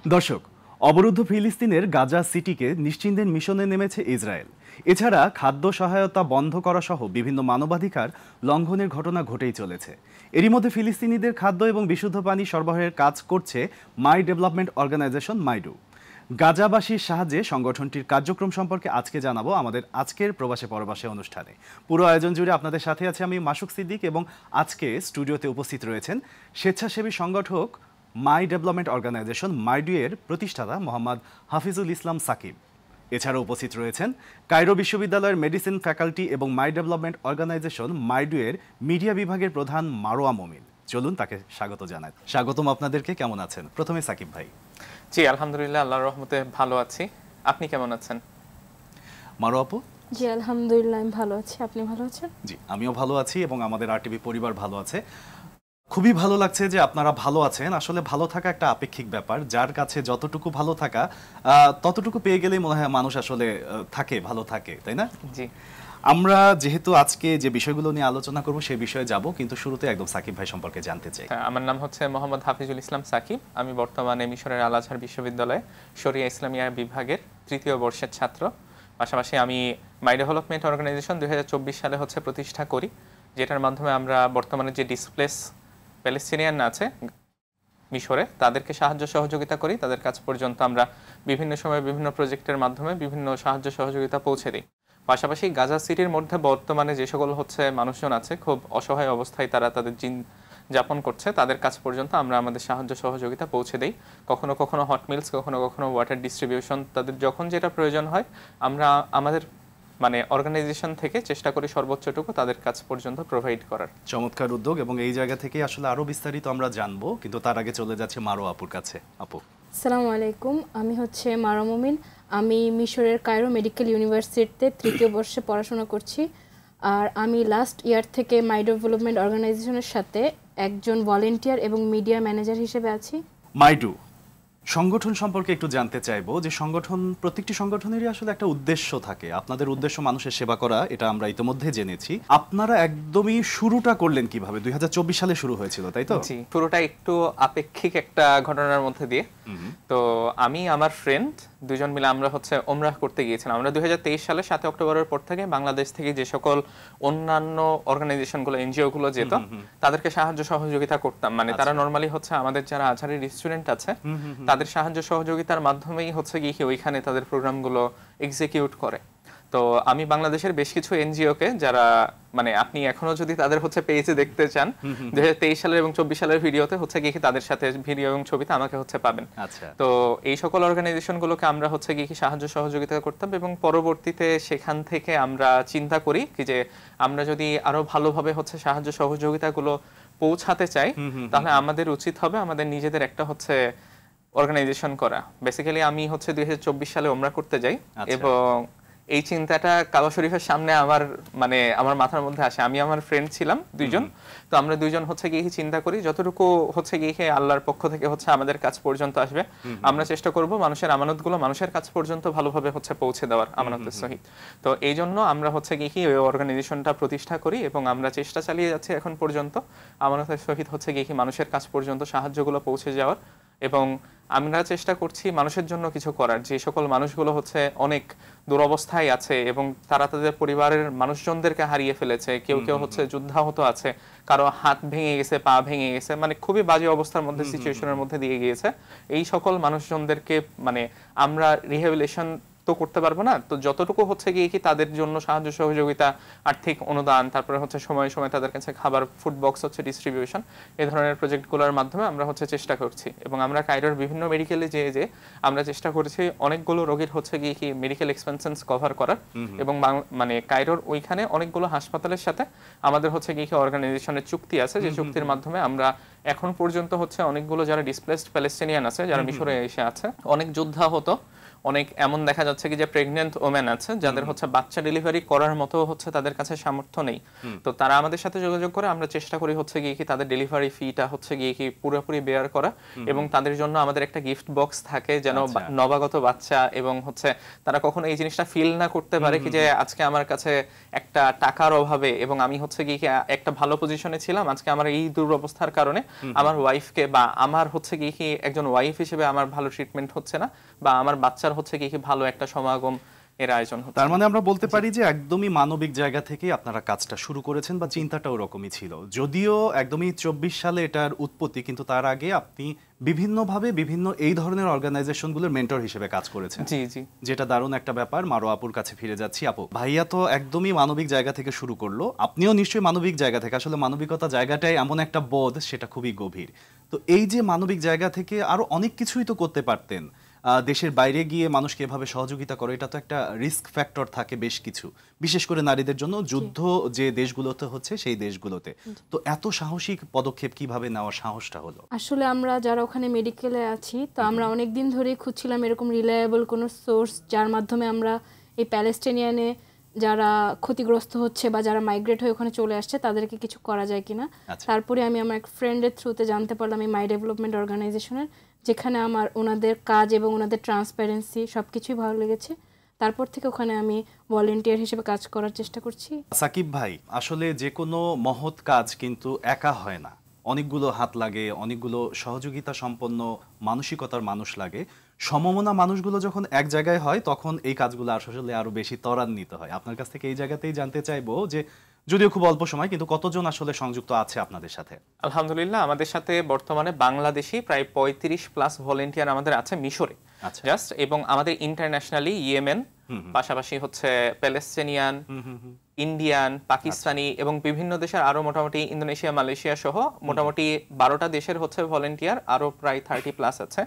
দর্শক, অবরুদ্ধ ফিলিস্তিনের গাজা সিটিকে নিশ্চিন্তের মিশনে নেমেছে ইসরায়েল। এছাড়া খাদ্য সহায়তা বন্ধ করা সহ বিভিন্ন মানবাধিকার লঙ্ঘনের ঘটনা ঘটেই চলেছে। এরই মধ্যে ফিলিস্তিনিদের খাদ্য এবং বিশুদ্ধ পানি সরবরাহের কাজ করছে মাই ডেভেলপমেন্ট অর্গানাইজেশন মাইডু। গাজাবাসীর সাহায্যে সংগঠনটির কার্যক্রম সম্পর্কে আজকে জানাবো আমাদের আজকের প্রবাসে পরবাসে অনুষ্ঠানে। পুরো আয়োজন জুড়ে আপনাদের সাথে আছে আমি মাসুক সিদ্দিক, এবং আজকে স্টুডিওতে উপস্থিত রয়েছেন স্বেচ্ছাসেবী সংগঠক মাই ডেভেলপমেন্ট অর্গানাইজেশন মাইডু এর প্রতিষ্ঠাতা মোহাম্মদ হাফিজুল ইসলাম সাকিব। এছাড়াও উপস্থিত রয়েছেন কায়রো বিশ্ববিদ্যালয়ের মেডিসিন ফ্যাকাল্টি এবং মাই ডেভেলপমেন্ট অর্গানাইজেশন মাইডু এর মিডিয়া বিভাগের প্রধান মারোয়া মমিন। চলুন তাকে স্বাগত জানাই। স্বাগতম আপনাদেরকে। কেমন আছেন? প্রথমে সাকিব ভাই। জি আলহামদুলিল্লাহ, আল্লাহর রহমতে ভালো আছি। আপনি কেমন আছেন? মারোয়া আপু। জি আলহামদুলিল্লাহ, আমি ভালো আছি। আপনি ভালো আছেন? জি আমিও ভালো আছি এবং আমাদের আরটিভি পরিবার ভালো আছে। খুবই ভালো লাগছে যে আপনারা ভালো আছেন। আসলে ভালো থাকা একটা আপেক্ষিক ব্যাপার, যার কাছে যতটুকু ভালো থাকা ততটুকু পেয়ে গেলেই মনে হয় মানুষ আসলে থাকে, ভালো থাকে, তাই না? জি। আমরা যেহেতু আজকে যে বিষয়গুলো নিয়ে আলোচনা করব সেই বিষয়ে যাব, কিন্তু শুরুতে একদম সাকিব ভাই সম্পর্কে জানতে চাই। আমার নাম হচ্ছে মোহাম্মদ হাফিজুল ইসলাম সাকিব। আমি বর্তমানে মিশরের আল আজহার বিশ্ববিদ্যালয়ে শরিয়া ইসলামিয়া বিভাগের ৩য় বর্ষের ছাত্র। পাশাপাশি আমি মাই ডেভেলপমেন্ট অর্গানাইজেশন ২০২৪ সালে প্রতিষ্ঠা করি, যেটার মাধ্যমে আমরা বর্তমানে যে ডিসপ্লেস প্যালেস্টিনিয়ান আছে মিশরে তাদেরকে সাহায্য সহযোগিতা করি। তাদের কাছ পর্যন্ত আমরা বিভিন্ন সময় বিভিন্ন প্রজেক্টের মাধ্যমে বিভিন্ন সাহায্য সহযোগিতা পৌঁছে দিই। পাশাপাশি গাজা সিটির মধ্যে বর্তমানে যে সকল মানুষজন আছে খুব অসহায় অবস্থায়, তারা তাদের দিন যাপন করছে, তাদের কাছ পর্যন্ত আমরা আমাদের সাহায্য সহযোগিতা পৌঁছে দিই। কখনো কখনো হট মিলস, কখনো কখনো ওয়াটার ডিস্ট্রিবিউশন, তাদের যখন যেটা প্রয়োজন হয় আমরা আমাদের অর্গানাইজেশন থেকে চেষ্টা করি সর্বোচ্চটুকু তাদের কাছ পর্যন্ত প্রোভাইড করার। চমৎকার উদ্যোগ, এবং এই জায়গা থেকে আসলে আরো বিস্তারিত আমরা জানবো, কিন্তু তার আগে চলে যাচ্ছে মারোয়া আপুর কাছে। আপু। আসসালামু আলাইকুম, আমি হচ্ছে মারোয়া মমিন। আমি মিশরের কায়রো মেডিকেল ইউনিভার্সিটিতে ৩য় বর্ষে পড়াশোনা করছি। আর আমি লাস্ট ইয়ার থেকে মাই ডেভেলপমেন্ট অর্গানাইজেশনের সাথে একজন ভলেন্টিয়ার এবং মিডিয়া ম্যানেজার হিসেবে আছি। মাইডু সংগঠন সম্পর্কে একটু জানতে চাইবো, যে প্রত্যেকটি সংগঠনেরই আসলে একটা উদ্দেশ্য থাকে। আপনাদের উদ্দেশ্য মানুষের সেবা করা, এটা আমরা ইতিমধ্যে জেনেছি। আপনারা একদমই শুরুটা করলেন কিভাবে? ২০২৪ সালে শুরু হয়েছিল, তাই তো? জি, শুরুটা একটু আপেক্ষিক একটা ঘটনার মধ্যে দিয়ে। তো আমি আমার ফ্রেন্ড দুজন মিলে আমরা ওমরাহ করতে গিয়েছিলাম। আমরা ২০২৩ সালে ৭ অক্টোবরের পর থেকে বাংলাদেশ থেকে যে সকল অন্যান্য অর্গানাইজেশনগুলো, এনজিও গুলো যেত, তাদেরকে সাহায্য সহযোগিতা করতাম। তারা নরমালি আমাদের যারা আজহারের স্টুডেন্ট আছে তাদের সাহায্য সহযোগিতার মাধ্যমেই গিয়ে ওইখানে তাদের প্রোগ্রামগুলো এক্সিকিউট করে। তো আমি বাংলাদেশের বেশ কিছু এনজিওকে, যারা আপনি এখনো যদি তাদের পেজে দেখতে চান, ২০২৩ সালের এবং ২৪ সালের ভিডিওতে গিয়ে তাদের সাথে ভিডিও এবং ছবিতে আমাকে পাবেন। তো এই সকল অর্গানাইজেশনগুলোকে আমরা গিয়ে সাহায্য সহযোগিতা করতাম, এবং পরবর্তীতে সেখান থেকে আমরা চিন্তা করি যে আমরা যদি আরো ভালোভাবে সাহায্য সহযোগিতাগুলো পৌঁছাতে চাই, তাহলে আমাদের উচিত হবে আমাদের নিজেদের একটা অর্গানাইজেশন করা। বেসিক্যালি আমি ২০২৪ সালে ওমরা করতে যাই, এবং এই চিন্তাটা কাবা শরীফের সামনে আমার মাথার মধ্যে আসে। আমি আমার ফ্রেন্ড ছিলাম দুইজন। তো আমরা দুইজন গিয়ে চিন্তা করি যতটুকু গিয়ে আল্লাহর পক্ষ থেকে আমাদের কাছ পর্যন্ত আসবে, আমরা চেষ্টা করব মানুষের আমানতগুলো মানুষের কাছ পর্যন্ত ভালোভাবে পৌঁছে দেওয়ার, আমানতের সহিত। তো এই জন্য আমরা গিয়ে ওই অর্গানাইজেশনটা প্রতিষ্ঠা করি, এবং আমরা চেষ্টা চালিয়ে যাচ্ছি এখন পর্যন্ত আমানতের সহিত গিয়ে মানুষের কাছ পর্যন্ত সাহায্যগুলো পৌঁছে যাওয়ার। এবং আমরা চেষ্টা করছি মানুষের জন্য কিছু করার। যে সকল মানুষগুলো অনেক দুরবস্থায় আছে এবং তারা তাদের পরিবারের মানুষজনদেরকে হারিয়ে ফেলেছে, কেউ কেউ যুদ্ধাহত আছে, কারো হাত ভেঙে গেছে, পা ভেঙে গেছে, খুবই বাজে অবস্থার মধ্যে, সিচুয়েশনের মধ্যে দিয়ে গিয়েছে। এই সকল মানুষজনদেরকে আমরা রিহ্যাবিলিটেশন তো করতে পারবো না, তো যতটুকু গিয়ে কি তাদের জন্য সাহায্য সহযোগিতা, আর্থিক অনুদান, তারপরে সময় সময় তাদের কাছে খাবার, ফুড বক্স ডিস্ট্রিবিউশন, এই ধরনের প্রজেক্টগুলোর মাধ্যমে আমরা চেষ্টা করছি। এবং আমরা কায়রোর বিভিন্ন মেডিকেলে যে আমরা চেষ্টা করছি অনেকগুলো রোগীর গিয়ে কি মেডিকেল এক্সপেন্সেস কভার করার, এবং কায়রোর ওইখানে অনেকগুলো হাসপাতালের সাথে আমাদের গিয়ে কি অর্গানাইজেশনের চুক্তি আছে, যে চুক্তির মাধ্যমে আমরা এখন পর্যন্ত অনেকগুলো যারা ডিসপ্লেসড প্যালেস্টিনিয়ান আছে, যারা মিশরে এসে আছে, অনেক যুদ্ধাহত, অনেক এমন দেখা যাচ্ছে কি যে প্রেগনেন্ট ওমেন আছে যাদের হচ্ছে বাচ্চা ডেলিভারি করার মতো হচ্ছে তাদের কাছে সামর্থ্য নেই, তো তারা আমাদের সাথে যোগাযোগ করে আমরা চেষ্টা করি হচ্ছে গিয়ে কি তাদের ডেলিভারি ফিটা হচ্ছে গিয়ে কি পুরোপুরি বেয়ার করা, এবং তাদের জন্য আমাদের একটা গিফট বক্স থাকে যেন নবাগত বাচ্চা এবং হচ্ছে তারা কখনো এই জিনিসটা ফিল না করতে পারে কি যে আজকে আমার কাছে একটা টাকার অভাবে এবং আমি হচ্ছে গিয়ে একটা ভালো পজিশনে ছিলাম, আজকে আমার এই দুরবস্থার কারণে আমার ওয়াইফকে বা আমার হচ্ছে গিয়ে কি একজন ওয়াইফ হিসেবে আমার ভালো ট্রিটমেন্ট হচ্ছে না বা আমার বাচ্চার হচ্ছে গিয়ে কি ভালো একটা সমাগম এর আয়োজন হচ্ছে। তার মানে আমরা বলতে পারি যে একদমই মানবিক জায়গা থেকে আপনারা কাজটা শুরু করেছেন বা চিন্তাটা ওরকমই ছিল, যদিও একদমই 24 সালে এটার উৎপত্তি, কিন্তু তার আগে আপনি বিভিন্নভাবে বিভিন্ন এই ধরনের অর্গানাইজেশনগুলোর মেন্টর হিসেবে কাজ করেছেন। জি জি, যেটা দারুণ একটা ব্যাপার। মারোয়া আপুর কাছে ফিরে যাচ্ছি। আপু, ভাইয়া তো একদমই মানবিক জায়গা থেকে শুরু করলো, আপনিও নিশ্চয়ই মানবিক জায়গা থেকে। আসলে মানবিকতা জায়গাটাই এমন একটা বোধ, সেটা খুবই গভীর। তো এই যে মানবিক জায়গা থেকে আরো অনেক কিছুই তো করতে পারতেন, দেশের বাইরে গিয়ে মানুষকে এভাবে সহযোগিতা করে, এটা তো একটা রিস্ক ফ্যাক্টর থাকে বেশ কিছু, বিশেষ করে নারীদের জন্য, যুদ্ধ যে দেশগুলোতে হচ্ছে সেই দেশগুলোতে। তো এত সাহসিক পদক্ষেপ কিভাবে নেওয়ার সাহসটা হলো? আসলে আমরা যারা ওখানে মেডিকেলে আছি, তো আমরা অনেক দিন ধরেই খুঁজছিলাম এরকম রিলায়েবল কোনো সোর্স যার মাধ্যমে আমরা এই প্যালেস্টিনিয়ানে যারা ক্ষতিগ্রস্ত হচ্ছে বা যারা মাইগ্রেট হয়ে ওখানে চলে আসছে তাদেরকে কিছু করা যায় কিনা। তারপরে আমি আমার এক ফ্রেন্ডের থ্রুতে জানতে পারলাম এই মাই ডেভেলপমেন্ট অর্গানাইজেশনের, যেখানে আমার ওনাদের কাজ এবং ওনাদের ট্রান্সপারেন্সি সব কিছুই ভালো লেগেছে। তারপর থেকে ওখানে আমি ভলেন্টিয়ার হিসেবে কাজ করার চেষ্টা করছি। সাকিব ভাই, আসলে যে কোনো মহৎ কাজ কিন্তু একা হয় না, অনেকগুলো হাত লাগে, অনেকগুলো সহযোগিতা সম্পন্ন মানসিকতার মানুষ লাগে। সমমনা মানুষগুলো যখন এক জায়গায় হয় তখন এই কাজগুলো আসলে আরো বেশি ত্বরান্বিত হয়। আপনার কাছ থেকে এই জায়গাতেই জানতে চাইবো যে যদিও খুব অল্প সময়, কিন্তু কতজন আসলে সংযুক্ত আছে আপনাদের সাথে? আলহামদুলিল্লাহ আমাদের সাথে বর্তমানে বাংলাদেশি প্রায় 35+ ভলেন্টিয়ার আমাদের আছে মিশরে জাস্ট, এবং আমাদের ইন্টারন্যাশনালি ইয়েমেন, পাশাপাশি হচ্ছে প্যালেস্টিনিয়ান, ইন্ডিয়ান, পাকিস্তানি এবং বিভিন্ন দেশের আরো মোটামুটি ইন্দোনেশিয়া, মালয়েশিয়া সহ মোটামুটি 12টা দেশের হচ্ছে ভলেন্টিয়ার আরো প্রায় 30+ আছে।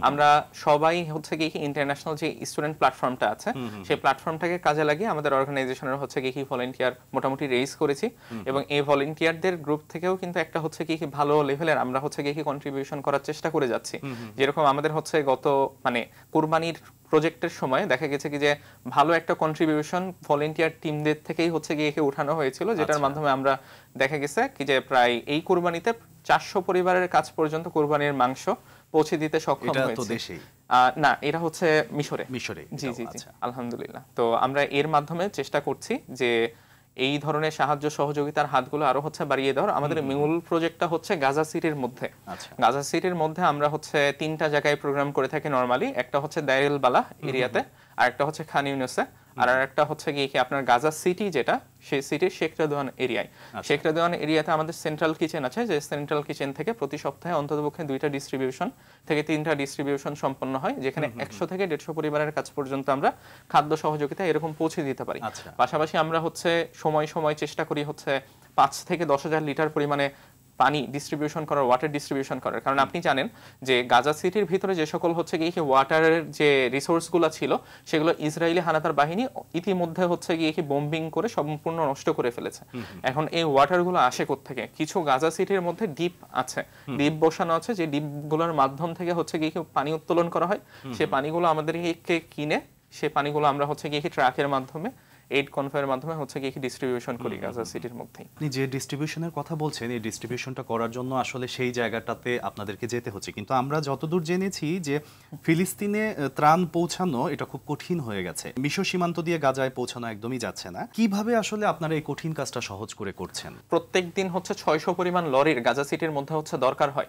আমরা সবাই হচ্ছে কি ইন্টারন্যাশনাল যে স্টুডেন্ট প্ল্যাটফর্মটা আছে সেই প্ল্যাটফর্মটাকে কাজে লাগিয়ে আমাদের অর্গানাইজেশনের হচ্ছে কি ভলেন্টিয়ার মোটামুটি রেইজ করেছি, এবং এই ভলেন্টিয়ারদের গ্রুপ থেকেও কিন্তু একটা হচ্ছে কি ভালো লেভেলের আমরা হচ্ছে কি কন্ট্রিবিউশন করার চেষ্টা করে যাচ্ছি। যেরকম আমাদের হচ্ছে গত মানে কুরবানির প্রজেক্টের সময় দেখা গেছে কি যে ভালো একটা কন্ট্রিবিউশন ভলেন্টিয়ার টিমদের থেকেই হচ্ছে গিয়ে উঠানো হয়েছিল, যেটার মাধ্যমে আমরা দেখা গেছে কি যে প্রায় এই কুরবানিতে 400 পরিবারের কাছ পর্যন্ত কুরবানির মাংস পৌঁছে দিতে সক্ষম হয়েছে। না, এটা হচ্ছে মিশরে। জি জি জি, আলহামদুলিল্লাহ। তো আমরা এর মাধ্যমে চেষ্টা করছি যে এই ধরনের সাহায্য সহযোগিতার হাতগুলো আরো হচ্ছে বাড়িয়ে দেওয়ার। আমাদের মূল প্রজেক্টটা হচ্ছে গাজা সিটির মধ্যে। গাজা সিটির মধ্যে আমরা হচ্ছে 3টা জায়গায় প্রোগ্রাম করে থাকি নরমালি। একটা হচ্ছে দাইর বালা এরিয়াতে, আর একটা হচ্ছে খান ইউনুসে, আর একটা হচ্ছে গিয়ে কি আপনার গাজা সিটি যেটা সেই সিটির শেখ রেদওয়ান এরিয়ায়। শেখ রেদওয়ান এরিয়াতে আমাদের সেন্ট্রাল কিচেন আছে, যে সেন্ট্রাল কিচেন থেকে প্রতি সপ্তাহে অন্ততপক্ষে 2টা ডিস্ট্রিবিউশন থেকে 3টা ডিস্ট্রিবিউশন সম্পন্ন হয়, যেখানে 100 থেকে 150 পরিবারের কাছ পর্যন্ত আমরা খাদ্য সহযোগিতা এরকম পৌঁছে দিতে পারি। পাশাপাশি আমরা হচ্ছে সময় সময় চেষ্টা করি হচ্ছে 5 থেকে 10,000 লিটার পরিমাণে পানি ডিস্ট্রিবিউশন করার, ওয়াটার ডিস্ট্রিবিউশন করার। কারণ আপনি জানেন যে গাজা সিটির ভিতরে যে সকল হচ্ছে গিয়ে ওয়াটারের যে রিসোর্সগুলো ছিল সেগুলো ইসরায়েলি হানাদার বাহিনী ইতিমধ্যে হচ্ছে গিয়ে বোম্বিং করে সম্পূর্ণ নষ্ট করে ফেলেছে। এখন এই ওয়াটারগুলো আসে কোত্থেকে? কিছু গাজা সিটির মধ্যে ডিপ আছে, ডিপ বসানো আছে, যে ডিপগুলোর মাধ্যম থেকে হচ্ছে গিয়ে পানি উত্তোলন করা হয়। সে পানিগুলো আমাদেরকে কিনে সে পানিগুলো আমরা হচ্ছে গিয়ে ট্রাকের মাধ্যমে এইড কনভয়ের মাধ্যমে হচ্ছে কি ডিস্ট্রিবিউশন করি গাজা সিটির মধ্যে। আপনি যে ডিস্ট্রিবিউশনের কথা বলছেন, এই ডিস্ট্রিবিউশনটা করার জন্য আসলে সেই জায়গাটাতে আপনাদেরকে যেতে হচ্ছে, কিন্তু আমরা যতদূর জেনেছি যে ফিলিস্তিনে ত্রাণ পৌঁছানো এটা খুব কঠিন হয়ে গেছে। মিশর সীমান্ত দিয়ে গাজায় পৌঁছানো একদমই যাচ্ছে না। কিভাবে আসলে আপনারা এই কঠিন কাজটা সহজ করে করছেন? প্রত্যেকদিন হচ্ছে 600 পরিমাণ লরির গাজা সিটির মধ্যে হচ্ছে দরকার হয়।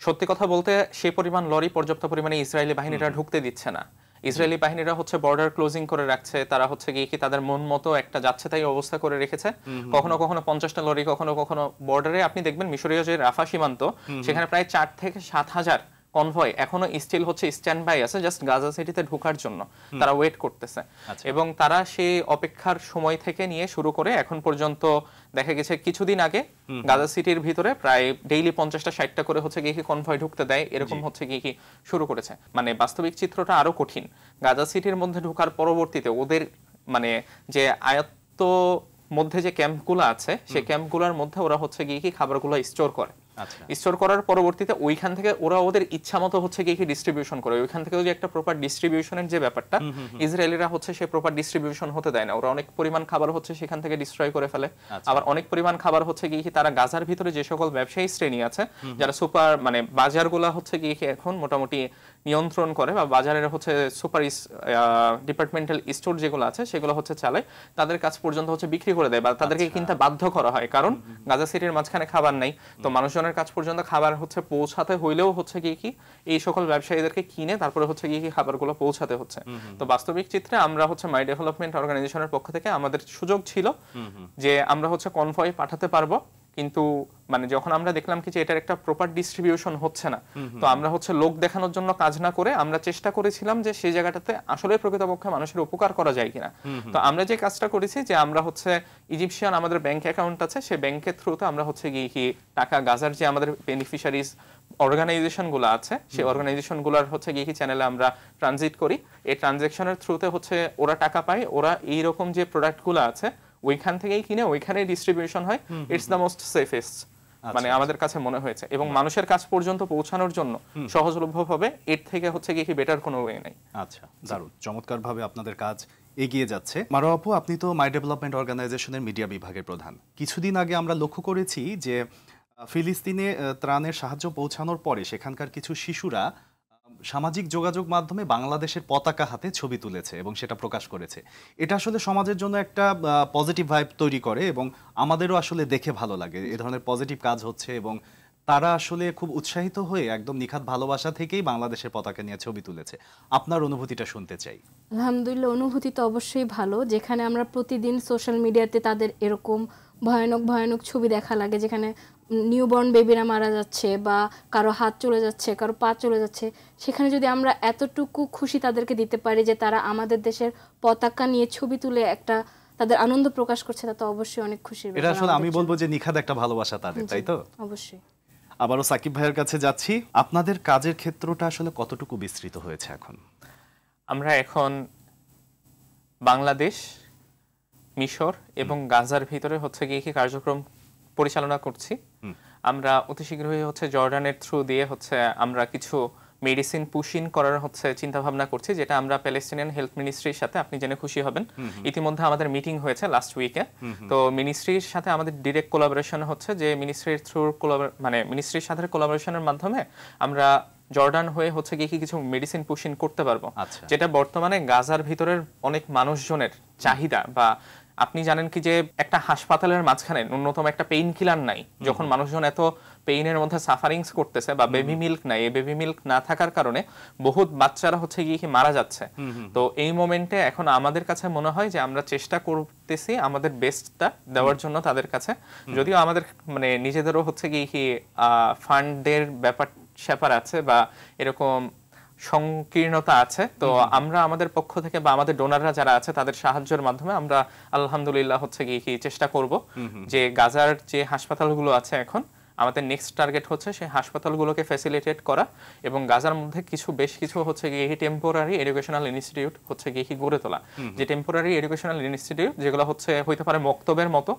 সত্যি কথা বলতে সেই পরিমাণ লরি পর্যাপ্ত পরিমাণে ইসরায়েলি বাহিনীরা ঢুকতে দিচ্ছে না। ইসরায়েলি বাহিনীরা হচ্ছে বর্ডার ক্লোজিং করে রাখছে, তারা হচ্ছে গিয়ে কি তাদের মন মতো একটা যাচ্ছে তাই অবস্থা করে রেখেছে। কখনো কখনো 50টা লরি, কখনো কখনো বর্ডারে আপনি দেখবেন মিশরীয় যে রাফা সীমান্ত সেখানে প্রায় 4 থেকে 7,000 কনভয় এখনো স্টিল হচ্ছে স্ট্যান্ড বাই আছে জাস্ট গাজা সিটিতে ঢোকার জন্য, তারা ওয়েট করতেছে। এবং তারা সেই অপেক্ষার সময় থেকে নিয়ে শুরু করে এখন পর্যন্ত দেখা গেছে কিছুদিন আগে গাজা সিটির ভিতরে প্রায় ডেইলি 50টা 60টা করে হচ্ছে গিয়ে কনভয় ঢুকতে দেয়, এরকম হচ্ছে গিয়ে কি শুরু করেছে। মানে বাস্তবিক চিত্রটা আরো কঠিন। গাজা সিটির মধ্যে ঢোকার পরবর্তীতে ওদের মানে যে আয়ত্ত মধ্যে যে ক্যাম্পগুলো আছে সেই ক্যাম্পগুলোর মধ্যে ওরা হচ্ছে গিয়ে কি খাবারগুলো স্টোর করে। আচ্ছা। স্টোর করার পরবর্তীতে ওইখান থেকে ওরা ওদের ইচ্ছা মতো হচ্ছে কি ডিস্ট্রিবিউশন করে। ওইখান থেকে যে একটা প্রপার ডিস্ট্রিবিউশনের যে ব্যাপারটা, ইসরায়েলিরা হচ্ছে সে প্রপার ডিস্ট্রিবিউশন হতে দেয় না। ওরা অনেক পরিমাণ খাবার হচ্ছে সেখান থেকে ডিস্ট্রয় করে ফেলে। আবার অনেক পরিমাণ খাবার হচ্ছে কি তারা গাজার ভিতরে যে সকল ব্যবসায়ী শ্রেণী আছে যারা সুপার মানে বাজারগুলা হচ্ছে কি এখন মোটামুটি নিয়ন্ত্রণ করে বা বাজারের হচ্ছে সুপার ডিপার্টমেন্টাল স্টোর যেগুলো আছে সেগুলো হচ্ছে চালায়, তাদের কাছ পর্যন্ত হচ্ছে বিক্রি করে দেয় বা তাদেরকে কিনতে বাধ্য করা হয়, কারণ গাজা সিটির মাঝখানে খাবার নাই। তো মানুষজনের কাছ পর্যন্ত খাবার হচ্ছে পৌঁছাতে হইলেও হচ্ছে কি এই সকল ব্যবসায়ীদেরকে কিনে তারপরে হচ্ছে কি খাবারগুলো পৌঁছাতে হচ্ছে। তো বাস্তবিক চিত্রে আমরা হচ্ছে মাই ডেভেলপমেন্ট অর্গানাইজেশনের পক্ষ থেকে আমাদের সুযোগ ছিল যে আমরা হচ্ছে কনভয় পাঠাতে পারবো, কিন্তু মানে যখন আমরা দেখলাম কি যে এটার একটা প্রপার ডিস্ট্রিবিউশন হচ্ছে না, তো আমরা হচ্ছে লোক দেখানোর জন্য কাজ না করে আমরা চেষ্টা করেছিলাম যে সেই জায়গাটাতে আসলে প্রকৃতপক্ষে মানুষের উপকার করা যায় কিনা। তো আমরা যে কাজটা করেছি যে আমরা হচ্ছে ইজিপশিয়ান আমাদের ব্যাংক অ্যাকাউন্ট আছে, সেই ব্যাংকের থ্রুতে আমরা হচ্ছে গিয়ে কি টাকা গাজার যে আমাদের বেনিফিশিয়ারিজ অর্গানাইজেশন গুলো আছে সেই অর্গানাইজেশন গুলার হচ্ছে গিয়ে কি চ্যানেলে আমরা ট্রানজিট করি। এই ট্রানজাকশনের থ্রুতে হচ্ছে ওরা টাকা পায়, ওরা এইরকম যে প্রোডাক্ট গুলো আছে ওইখান থেকেই কিনে ওইখানেই ডিস্ট্রিবিউশন হয়। ইটস দ্য মোস্ট সেফেস্ট মানে আমাদের কাছে মনে হয়েছে, এবং মানুষের কাছ পর্যন্ত পৌঁছানোর জন্য সহজলভ্য হবে, এর থেকে হচ্ছে কি বেটার কোনো ওয়ে নাই। আচ্ছা, দারুণ চমৎকার ভাবে আপনাদের কাজ এগিয়ে যাচ্ছে। মারোয়া আপু, আপনি তো মাই ডেভেলপমেন্ট অর্গানাইজেশনের মিডিয়া বিভাগের প্রধান। কিছুদিন আগে আমরা লক্ষ্য করেছি যে ফিলিস্তিনে ত্রাণের সাহায্য পৌঁছানোর পরে সেখানকার কিছু শিশুরা সামাজিক যোগাযোগ মাধ্যমে বাংলাদেশের পতাকা হাতে ছবি তুলেছে এবং সেটা প্রকাশ করেছে। এটা আসলে সমাজের জন্য একটা পজিটিভ ভাইব তৈরি করে এবং আমাদেরও আসলে দেখে ভালো লাগে এ ধরনের পজিটিভ কাজ হচ্ছে, এবং তারা আসলে খুব উৎসাহিত হয়ে একদম নিখাত ভালোবাসা থেকেই বাংলাদেশের পতাকা নিয়ে ছবি তুলেছে। আপনার অনুভূতিটা শুনতে চাই। আলহামদুলিল্লাহ, অনুভূতি তো অবশ্যই ভালো। যেখানে আমরা প্রতিদিন সোশ্যাল মিডিয়াতে তাদের এরকম ভয়ানক ভয়ানক ছবি দেখা লাগে, যেখানে নিউবর্ন বেবিরা মারা যাচ্ছে বা কারো হাত চলে যাচ্ছে, কারো পা চলে যাচ্ছে, সেখানে যদি আমরা এতটুকু খুশি তাদেরকে দিতে পারি যে তারা আমাদের দেশের পতাকা নিয়ে ছবি তুলে একটা তাদের আনন্দ প্রকাশ করছে, তা তো অবশ্যই অনেক খুশির ব্যাপার। এটা আসলে আমি বলবো যে নিখাত একটা ভালোবাসা তাদের, তাই তো? অবশ্যই। আবারও সাকিব ভাইয়ের কাছে যাচ্ছি। আপনাদের কাজের ক্ষেত্রটা আসলে কতটুকু বিস্তৃত হয়েছে এখন? আমরা এখন বাংলাদেশ, মিশর এবং গাজার ভিতরে হচ্ছে গিয়ে কি কার্যক্রম পরিচালনা করছি। আমরা অতি শীঘ্রই হচ্ছে জর্ডানের থ্রু দিয়ে হচ্ছে আমরা কিছু মেডিসিন পুশিন করার হচ্ছে চিন্তা ভাবনা করছি, যেটা আমরা প্যালেস্টিনিয়ান হেলথ মিনিস্ট্রির সাথে, আপনি জেনে খুশি হবেন, ইতিমধ্যে আমাদের মিটিং হয়েছে লাস্ট উইকে। তো মিনিস্ট্রির সাথে আমাদের ডিরেক্ট কোলাবোরেশন হচ্ছে, যে মিনিস্ট্রির থ্রু মানে মিনিস্ট্রির সাথে কোলাবোরেশনের মাধ্যমে আমরা জর্ডান হয়ে হচ্ছে গিয়ে কিছু মেডিসিন পুশিন করতে পারবো, যেটা বর্তমানে গাজার ভিতরের অনেক মানুষজনের চাহিদা। বা আপনি জানেন কি যে একটা হাসপাতালের মাঝখানে ন্যূনতম একটা পেইন কিলার নাই, যখন মানুষজন এত পেইনের মধ্যে সাফারিংস করতেছে, বা বেবি মিল্ক নাই, এই বেবি মিল্ক না থাকার কারণে বহুত বাচ্চারা হচ্ছে গিয়ে মারা যাচ্ছে। তো এই মোমেন্টে এখন আমাদের কাছে মনে হয় যে আমরা চেষ্টা করতেছি আমাদের বেস্টটা দেওয়ার জন্য তাদের কাছে, যদিও আমাদের মানে নিজেদেরও হচ্ছে গিয়ে ফান্ডের ব্যাপার আছে বা এরকম সংকীর্ণতা আছে। তো আমরা আমাদের পক্ষ থেকে বা আমাদের ডোনাররা যারা আছে তাদের সাহায্যের মাধ্যমে আমরা আলহামদুলিল্লাহ হচ্ছে গিয়ে চেষ্টা করব যে গাজার যে হাসপাতালগুলো আছে এখন, আমাদের নেক্সট টার্গেট হচ্ছে সেই হাসপাতালগুলোকে ফ্যাসিলিটেট করা, এবং গাজার মধ্যে বেশ কিছু হচ্ছে গিয়ে টেম্পোরারি এডুকেশনাল ইনস্টিটিউট হচ্ছে গিয়ে গড়ে তোলা। যে টেম্পোরারি এডুকেশনাল ইনস্টিটিউট যেগুলো হচ্ছে হইতে পারে মক্তবের মতো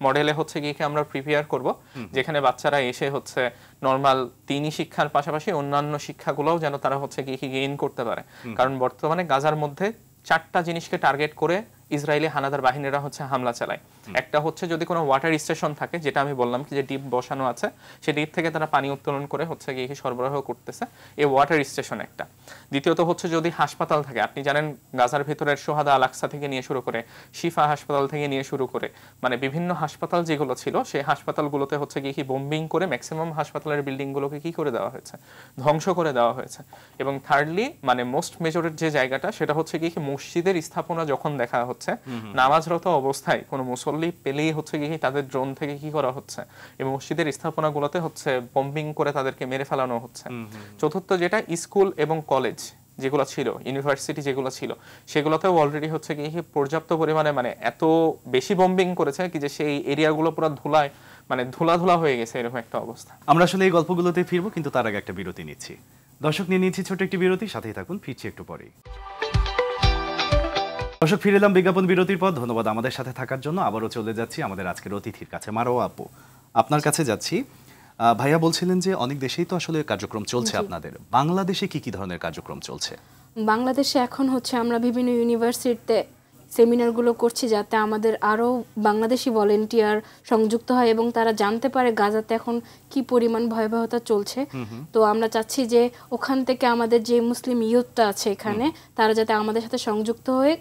মডেলে হচ্ছে গিয়ে আমরা প্রিপেয়ার করব, যেখানে বাচ্চারা এসে হচ্ছে নর্মাল দিনী শিক্ষার পাশাপাশি অন্যান্য শিক্ষাগুলোও যেন তারা হচ্ছে গিয়ে গেইন করতে পারে। কারণ বর্তমানে গাজার মধ্যে 4টা জিনিসকে টার্গেট করে ইসরায়েলি হানাদার বাহিনীরা হচ্ছে হামলা চালায়। একটা হচ্ছে যদি কোনো ওয়াটার স্টেশন থাকে, যেটা আমি বললাম কি যে ডিপ বসানো আছে, সেই ডিপ থেকে তারা পানি উত্তোলন করে হচ্ছে গিয়ে সরবরাহ করতেছে, এই ওয়াটার স্টেশন একটা। দ্বিতীয়ত হচ্ছে যদি হাসপাতাল থাকে, আপনি জানেন গাজার ভিতরের সোহাদা আল আকসা থেকে নিয়ে শুরু করে শিফা হাসপাতাল থেকে নিয়ে শুরু করে মানে বিভিন্ন হাসপাতাল যেগুলো ছিল, সেই হাসপাতালগুলোতে হচ্ছে গিয়ে বোম্বিং করে ম্যাক্সিমাম হাসপাতালের বিল্ডিংগুলোকে কি করে দেওয়া হয়েছে, ধ্বংস করে দেওয়া হয়েছে। এবং থার্ডলি মানে মোস্ট মেজরের যে জায়গাটা, সেটা হচ্ছে গিয়ে মসজিদের স্থাপনা যখন দেখা হচ্ছে নামাজরত অবস্থায় কোনো মুসল্লি পেলেই হচ্ছে গিয়ে তাদের ড্রোন থেকে কি করা হচ্ছে, এবং মসজিদের স্থাপনাগুলোতে হচ্ছে বম্বিং করে তাদেরকে মেরে ফেলানো হচ্ছে। চতুর্থ যেটা, স্কুল এবং কলেজ যেগুলো ছিল, ইউনিভার্সিটি যেগুলো ছিল, সেগুলোতেও অলরেডি হচ্ছে গিয়ে পর্যাপ্ত পরিমাণে মানে এত বেশি বম্বিং করেছে কি যে সেই এরিয়াগুলো পুরো ধুলায় মানে ধুলা হয়ে গেছে, এরকম একটা অবস্থা। আমরা আসলে এই গল্পগুলোতে ফিরবো, কিন্তু তার আগে একটা বিরতি নিচ্ছি। দর্শক, নিয়ে নিচ্ছি ছোট একটি বিরতি, সাথেই থাকুন, ফিরছি একটু পরেই। দর্শক, ফিরে এলাম বিজ্ঞাপন বিরতির পর। ধন্যবাদ আমাদের সাথে থাকার জন্য। আবারও চলে যাচ্ছি আমাদের আজকের অতিথির কাছে। মারোয়া আপু, আপনার কাছে যাচ্ছি। ভাইয়া বলছিলেন যে অনেক দেশেই তো আসলে কার্যক্রম চলছে আপনাদের, বাংলাদেশে কি কি ধরনের কার্যক্রম চলছে? বাংলাদেশে এখন হচ্ছে আমরা বিভিন্ন ইউনিভার্সিটিতে সেমিনারগুলো করছি যাতে আমাদের আরও বাংলাদেশি ভলেন্টিয়ার সংযুক্ত হয় এবং তারা জানতে পারে গাজাতে এখন কি পরিমাণ ভয়াবহতা চলছে। তো আমরা চাচ্ছি যে ওখান থেকে আমাদের যে মুসলিম ইয়ুথটা আছে এখানে তারা যাতে আমাদের সাথে সংযুক্ত হয়ে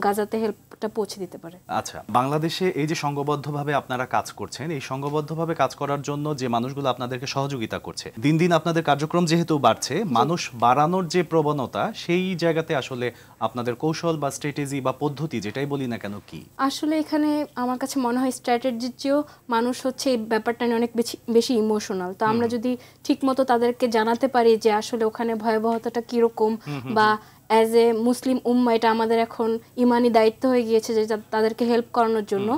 গাজাতে হেল্পটা পৌঁছে দিতে পারে। আচ্ছা, বাংলাদেশে এই যে সংঘবদ্ধভাবে আপনারা কাজ করছেন, এই সংঘবদ্ধভাবে কাজ করার জন্য যে মানুষগুলো আপনাদেরকে সহযোগিতা করছে, দিন দিন আপনাদের কার্যক্রম যেহেতু বাড়ছে, মানুষ বাড়ানোর যে প্রবণতা, সেই জায়গাতে আসলে আপনাদের কৌশল বা স্ট্র্যাটেজি বা পদ্ধতি যেটাই বলি না কেন কি? আসলে এখানে আমার কাছে মনে হয় স্ট্র্যাটেজির চেয়েও মানুষ হচ্ছে এই ব্যাপারটা নিয়ে অনেক বেশি ইমোশনাল। তো আমরা যদি ঠিকমতো তাদেরকে জানাতে পারি যে আসলে ওখানে ভয়াবহতাটা কিরকম বা অ্যাজ এ মুসলিম উম্মা এটা আমাদের এখন ইমানি দায়িত্ব হয়ে গিয়েছে যে তাদেরকে হেল্প করানোর জন্য,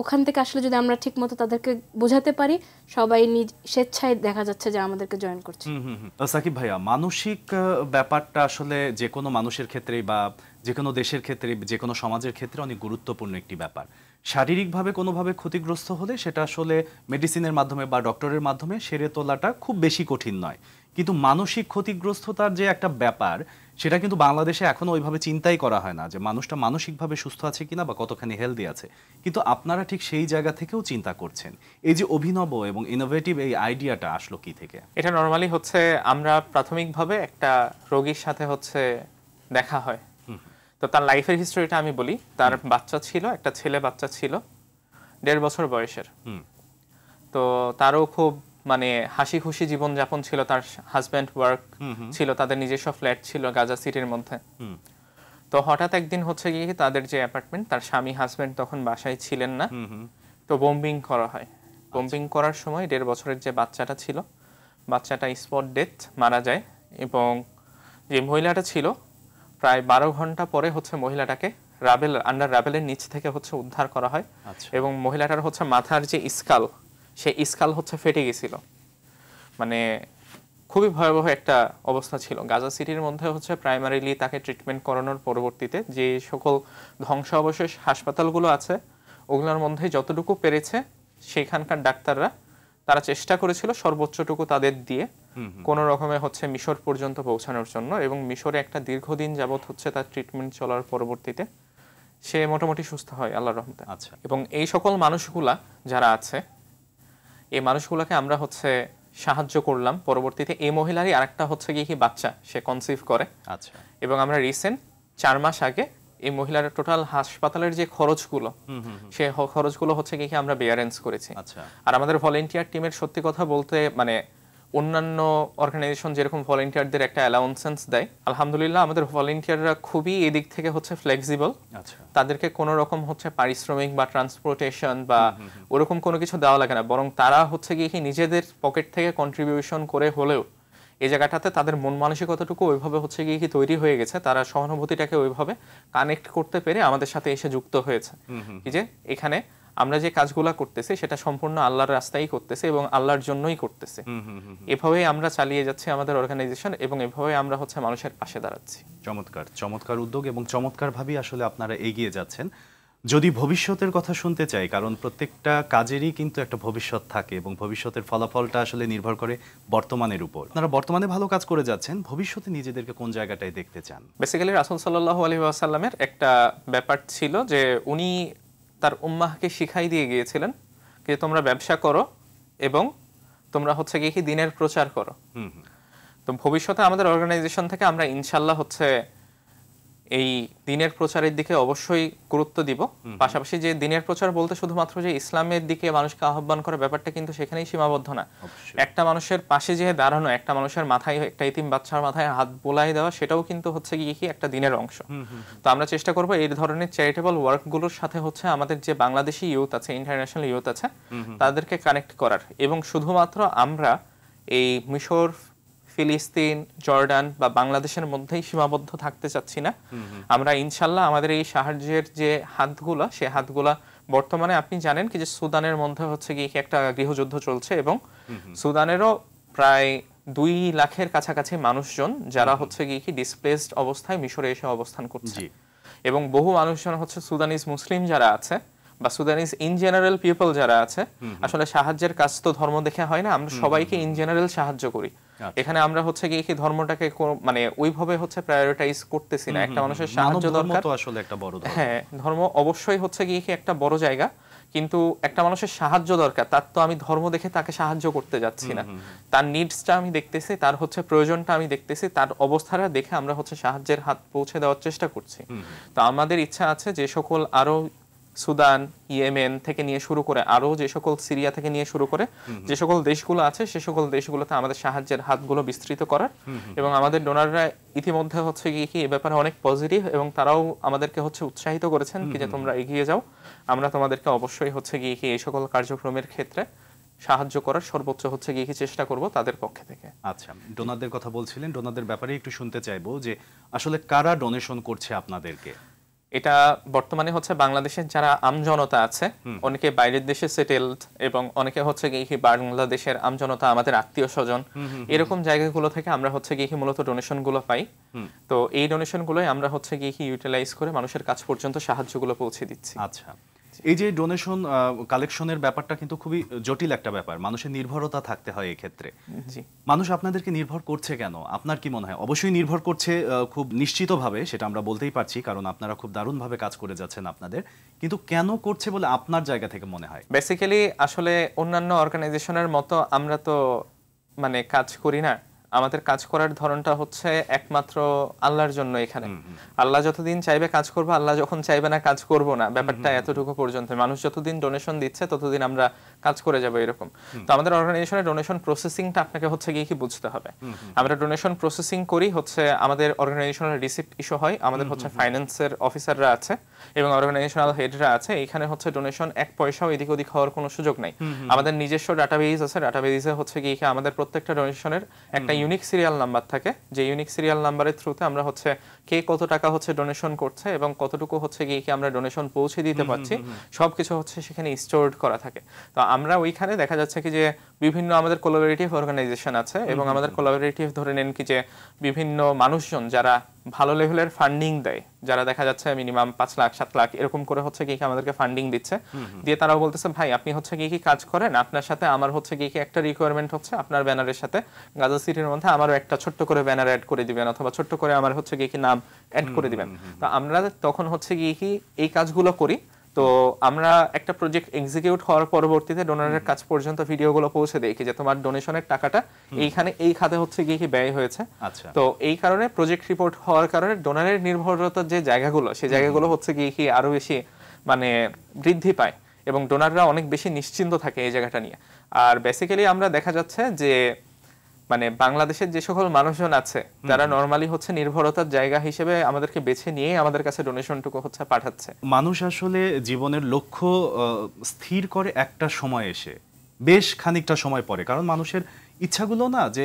ওখান থেকে আসলে যদি আমরা ঠিকমতো তাদেরকে বোঝাতে পারি, সবাই নিজ স্বেচ্ছায় দেখা যাচ্ছে যে আমাদেরকে জয়েন করছে। সাকিব ভাইয়া, মানসিক ব্যাপারটা আসলে যে কোনো মানুষের ক্ষেত্রেই বা যে কোনো দেশের ক্ষেত্রে, যে কোনো সমাজের ক্ষেত্রে অনেক গুরুত্বপূর্ণ একটি ব্যাপার। শারীরিকভাবে কোনোভাবে ক্ষতিগ্রস্ত হলে সেটা আসলে মেডিসিনের মাধ্যমে বা ডক্টরের মাধ্যমে সেরে তোলাটা খুব বেশি কঠিন নয়, কিন্তু মানসিক ক্ষতিগ্রস্ততার যে একটা ব্যাপার, সেটা কিন্তু বাংলাদেশে এখনো ওইভাবে চিন্তাই করা হয় না যে মানুষটা মানসিকভাবে সুস্থ আছে কিনা বা কতখানি হেলদি আছে। কিন্তু আপনারা ঠিক সেই জায়গা থেকেও চিন্তা করছেন। এই যে অভিনব এবং ইনোভেটিভ এই আইডিয়াটা আসলো কি থেকে? এটা নর্মালি হচ্ছে আমরা প্রাথমিকভাবে একটা রোগীর সাথে হচ্ছে দেখা হয়, তো তার লাইফের হিস্টোরিটা আমি বলি। তার বাচ্চা ছিল, একটা ছেলে বাচ্চা ছিল 1.5 বছর বয়সের। তো তারও খুব মানে হাসি খুশি জীবনযাপন ছিল, তার হাজব্যান্ড ওয়ার্ক ছিল, তাদের নিজস্ব ফ্ল্যাট ছিল গাজা সিটির মধ্যে। তো হঠাৎ একদিন হচ্ছে গিয়ে তাদের যে অ্যাপার্টমেন্ট, তার স্বামী হাজব্যান্ড তখন বাসায় ছিলেন না, তো বোম্বিং করা হয়। বোম্বিং করার সময় 1.5 বছরের যে বাচ্চাটা ছিল, বাচ্চাটা স্পট ডেথ মারা যায়। এবং যে মহিলাটা ছিল, প্রায় 12 ঘন্টা পরে হচ্ছে মহিলাটাকে আন্ডার রাবেলের নিচ থেকে হচ্ছে উদ্ধার করা হয়। এবং মহিলাটার হচ্ছে মাথার যে স্কাল, সেই স্কাল হচ্ছে ফেটে গেছিল। মানে খুবই ভয়াবহ একটা অবস্থা ছিল। গাজা সিটির মধ্যে হচ্ছে প্রাইমারিলি তাকে ট্রিটমেন্ট করানোর পরবর্তীতে যে সকল ধ্বংসাবশেষ হাসপাতালগুলো আছে, ওগুলোর মধ্যে যতটুকু পেরেছে সেখানকার ডাক্তাররা তারা চেষ্টা করেছিল সর্বোচ্চটুকু তাদের দিয়ে কোনো রকমে হচ্ছে মিশর পর্যন্ত পৌঁছানোর জন্য। এবং মিশরে একটা দীর্ঘদিন যাবত হচ্ছে তার ট্রিটমেন্ট চলার পরবর্তীতে সে মোটামুটি সুস্থ হয় আল্লাহর রহমতে। আচ্ছা। এবং এই সকল মানুষগুলা যারা আছে, এই মানুষগুলোকে আমরা হচ্ছে সাহায্য করলাম। পরবর্তীতে এই মহিলারই আরেকটা হচ্ছে গিয়ে কি বাচ্চা সে কনসিভ করে। আচ্ছা। এবং আমরা রিসেন্ট 4 মাস আগে এই মহিলার টোটাল হাসপাতালের যে খরচগুলো, সে খরচগুলো হচ্ছে গিয়ে আমরা বেয়ারেন্স করেছি। আচ্ছা। আর আমাদের ভলেন্টিয়ার টিমের সত্যি কথা বলতে মানে অন্যান্য অর্গানাইজেশন যেরকম ভলেন্টিয়ারদের একটা অ্যালাউন্সেন্স দেয়, আলহামদুলিল্লাহ আমাদের ভলেন্টিয়াররা খুবই এদিক থেকে হচ্ছে ফ্লেক্সিবল। আচ্ছা। তাদেরকে কোনো রকম হচ্ছে পারিশ্রমিক বা ট্রান্সপোর্টেশন বা ওরকম কোনো কিছু দেওয়া লাগে না, বরং তারা হচ্ছে গিয়ে নিজেদের পকেট থেকে কন্ট্রিবিউশন করে হলেও এই জায়গাটাতে তাদের মন মানসিকতাটুকু ওইভাবে হচ্ছে গিয়ে তৈরি হয়ে গেছে, তারা সহানুভূতিটাকে ওইভাবে কানেক্ট করতে পেরে আমাদের সাথে এসে যুক্ত হয়েছে। কি যে এখানে আমরা যে কাজগুলো করতেছি সেটা সম্পূর্ণ আল্লাহর রাস্তায় করতেছে এবং আল্লাহর জন্যই করতেছে। এভাবেই আমরা চালিয়ে যাচ্ছি আমাদের অর্গানাইজেশন এবং এভাবেই আমরা হচ্ছে মানুষের পাশে দাঁড়াচ্ছি। চমৎকার, চমৎকার উদ্যোগ এবং চমৎকারভাবেই আসলে আপনারা এগিয়ে যাচ্ছেন। যদি ভবিষ্যতের কথা শুনতে চাই, কারণ প্রত্যেকটা কাজেরই কিন্তু একটা ভবিষ্যৎ থাকে এবং ভবিষ্যতের ফলাফলটা আসলে নির্ভর করে বর্তমানের উপর। আপনারা বর্তমানে ভালো কাজ করে যাচ্ছেন, ভবিষ্যতে নিজেদেরকে কোন জায়গাটায় দেখতে চান? বেসিক্যালি রাসূল সাল্লাল্লাহু আলাইহি ওয়াসাল্লামের একটা ব্যাপার ছিল যে উনি তার উম্মাহকে শিখাই দিয়ে গিয়েছিলেন যে তোমরা ব্যবসা করো এবং তোমরা হচ্ছে গিয়ে কি দিনের প্রচার করো। তো ভবিষ্যতে আমাদের অর্গানাইজেশন থেকে আমরা ইনশাল্লাহ হচ্ছে এই দিনের প্রচারের দিকে অবশ্যই গুরুত্ব দিব। পাশাপাশি যে দিনের প্রচার বলতে শুধুমাত্র যে ইসলামের দিকে মানুষকে আহ্বান করার ব্যাপারটা কিন্তু সেখানেই সীমাবদ্ধ না। একটা মানুষের পাশে যে দাঁড়ানো, একটা মানুষের মাথায়, একটা ইতিম বাচ্চার মাথায় হাত বোলাই দেওয়া, সেটাও কিন্তু হচ্ছে গিয়ে কি একটা দিনের অংশ। তো আমরা চেষ্টা করব এই ধরনের চ্যারিটেবল ওয়ার্কগুলোর সাথে হচ্ছে আমাদের যে বাংলাদেশি ইউথ আছে, ইন্টারন্যাশনাল ইউথ আছে, তাদেরকে কানেক্ট করার। এবং শুধুমাত্র আমরা এই মিশর, ফিলিস্তিন, জর্ডান বা বাংলাদেশের মধ্যেই সীমাবদ্ধ থাকতে চাচ্ছি না। আমরা ইনশাল্লাহ আমাদের এই সাহায্যের যে হাতগুলা, সে হাতগুলা বর্তমানে আপনি জানেন কি যে সুদানের মধ্যে হচ্ছে গিয়ে একটা গৃহযুদ্ধ চলছে এবং সুদানেরও প্রায় 2 লাখের কাছাকাছি মানুষজন যারা হচ্ছে গিয়ে কি ডিসপ্লেসড অবস্থায় মিশরে এসে অবস্থান করছে। এবং বহু মানুষজন হচ্ছে সুদানিজ মুসলিম যারা আছে, বা সুদানিজ ইন জেনারেল পিপল যারা আছে, আসলে সাহায্যের কাজ তো ধর্ম দেখে হয় না, আমরা সবাইকে ইন জেনারেল সাহায্য করি। এখানে আমরা হচ্ছে কি ধর্মটাকে মানে ওইভাবে হচ্ছে প্রায়োরিটাইজ করতেছি না। একটা মানুষের সাহায্য দরকার, আসলে একটা বড় ধর্ম। হ্যাঁ, ধর্ম অবশ্যই হচ্ছে কি একটা বড় জায়গা, কিন্তু একটা মানুষের সাহায্য দরকার, তার তো আমি ধর্ম দেখে তাকে সাহায্য করতে যাচ্ছি না। তার নিডসটা আমি দেখতেছি, তার হচ্ছে প্রয়োজনটা আমি দেখতেছি, তার অবস্থাটা দেখে আমরা হচ্ছে সাহায্যের হাত পৌঁছে দেওয়ার চেষ্টা করছি। তো আমাদের ইচ্ছা আছে যে সকল আরো সুদান, ইয়েমেন থেকে নিয়ে শুরু করে আরো যে সকল সিরিয়া থেকে নিয়ে শুরু করে যে সকল দেশগুলো আছে, সে সকল দেশগুলোতে আমাদের সাহায্যের হাতগুলো বিস্তৃত করার, এবং আমাদের ডোনাররা ইতিমধ্যে হচ্ছে কি এই ব্যাপারে অনেক পজিটিভ, এবং তারাও আমাদেরকে হচ্ছে উৎসাহিত করেছেন কি যে তোমরা এগিয়ে যাও, আমরা তোমাদেরকে অবশ্যই হচ্ছে কি এই সকল কার্যক্রমের ক্ষেত্রে সাহায্য করার সর্বোচ্চ হচ্ছে কি চেষ্টা করব তাদের পক্ষ থেকে। আচ্ছা, ডোনারদের কথা বলছিলেন, ডোনারদের ব্যাপারে একটু শুনতে চাইবো যে আসলে কারা ডোনেশন করছে আপনাদেরকে? এটা বর্তমানে হচ্ছে বাংলাদেশের যারা আমজনতা আছে, অনেকে বাইরের দেশে সেটেলড, এবং অনেকে হচ্ছে গিয়ে বাংলাদেশের আমজনতা, আমাদের আত্মীয় স্বজন, এরকম জায়গাগুলো থেকে আমরা হচ্ছে গিয়ে মূলত ডোনেশন গুলো পাই। তো এই ডোনেশন গুলোই আমরা হচ্ছে গিয়ে ইউটিলাইজ করে মানুষের কাছ পর্যন্ত সাহায্যগুলো পৌঁছে দিচ্ছি। আচ্ছা, এই যে ডোনেশন কালেকশনের ব্যাপারটা কিন্তু খুবই জটিল একটা ব্যাপার, মানুষের নির্ভরতা থাকতে হয় এই ক্ষেত্রে। জি, মানুষ আপনাদেরকে নির্ভর করছে কেন? আপনার কি মনে হয়? অবশ্যই নির্ভর করছে খুব নিশ্চিতভাবে, সেটা আমরা বলতেই পারছি, কারণ আপনারা খুব দারুণভাবে কাজ করে যাচ্ছেন আপনাদের, কিন্তু কেন করছে বলে আপনার জায়গা থেকে মনে হয়? বেসিক্যালি আসলে অন্যান্য অর্গানাইজেশনের মতো আমরা তো মানে কাজ করি না, আমাদের কাজ করার ধরনটা হচ্ছে একমাত্র আল্লাহর জন্য। এখানে আল্লাহ যতদিন চাইবে কাজ করবো, আল্লাহ যখন চাইবে না কাজ করব না, ব্যাপারটা এতটুকু পর্যন্ত। মানুষ যতদিন ডোনেশন দিচ্ছে ততদিন আমরা কাজ করে যাবো এরকম। তো আমাদের অর্গানাইজেশনের ডোনেশন প্রসেসিংটা আপনাকে হচ্ছে গিয়ে কি বুঝতে হবে। আমরা ডোনেশন প্রসেসিং করি হচ্ছে আমাদের অর্গানাইজেশনের রিসিপ্ট ইস্যু হয়, আমাদের হচ্ছে ফাইন্যান্সের অফিসাররা আছে এবং অর্গানাইজেশনাল হেডরা আছে। এখানে হচ্ছে ডোনেশন এক পয়সাও এদিক ওদিক হওয়ার কোনো সুযোগ নাই। আমাদের নিজস্ব ডাটাবেজ আছে, ডাটাবেজে হচ্ছে গিয়ে আমাদের প্রত্যেকটা ডোনেশনের একটা ইউনিক সিরিয়াল নাম্বার থাকে, যে ইউনিক সিরিয়াল নাম্বারের থ্রুতে আমরা হচ্ছে কে কত টাকা হচ্ছে ডোনেশন করছে এবং কতটুকু হচ্ছে গিয়ে আমরা ডোনেশন পৌঁছে দিতে পারছি, সবকিছু হচ্ছে সেখানে স্টোরড করা থাকে। তো আমরা ওইখানে দেখা যাচ্ছে কি যে বিভিন্ন আমাদের কোলাবোরেটিভ অর্গানাইজেশন আছে, এবং আমাদের কোলাবোরেটিভ ধরে নেন কি যে বিভিন্ন মানুষজন যারা ভালো লেভেলের ফান্ডিং দেয়, যারা দেখা যাচ্ছে মিনিমাম 5 লাখ 7 লাখ এরকম করে হচ্ছে কি আমাদেরকে ফান্ডিং দিচ্ছে, দিয়ে তারাও বলতেছে ভাই আপনি হচ্ছে কি কাজ করেন, আপনার সাথে আমার হচ্ছে কি একটা রিকোয়ারমেন্ট হচ্ছে, আপনার ব্যানারের সাথে গাজা সিটির মধ্যে আমারও একটা ছোট্ট করে ব্যানার অ্যাড করে দিবেন, অথবা ছোট্ট করে আমার হচ্ছে কি নাম অ্যাড করে দিবেন। তো আমরা তখন হচ্ছে কি এই কাজগুলো করি। তো আমরা একটা প্রজেক্ট এক্সিকিউট হওয়ার পরবর্তীতে ডোনারের কাছ পর্যন্ত ভিডিওগুলো পৌঁছে দেই যে তোমার ডোনেশনের টাকাটা এইখানে এই খাতে হচ্ছে গিয়ে ব্যয় হয়েছে। তো এই কারণে প্রজেক্ট রিপোর্ট হওয়ার কারণে ডোনারের নির্ভরতার যে জায়গাগুলো, সেই জায়গাগুলো হচ্ছে গিয়ে আরো বেশি মানে বৃদ্ধি পায়, এবং ডোনাররা অনেক বেশি নিশ্চিন্ত থাকে এই জায়গাটা নিয়ে। আর বেসিক্যালি আমরা দেখা যাচ্ছে যে মানে বাংলাদেশের যে সকল মানুষজন আছে তারা নরমালি হচ্ছে নির্ভরতার জায়গা হিসেবে আমাদেরকে বেছে নিয়ে আমাদের কাছে ডোনেশনটুকু হচ্ছে পাঠাচ্ছে। মানুষ আসলে জীবনের লক্ষ্য স্থির করে একটা সময় এসে, বেশ খানিকটা সময় পরে, কারণ মানুষের ইচ্ছাগুলো না যে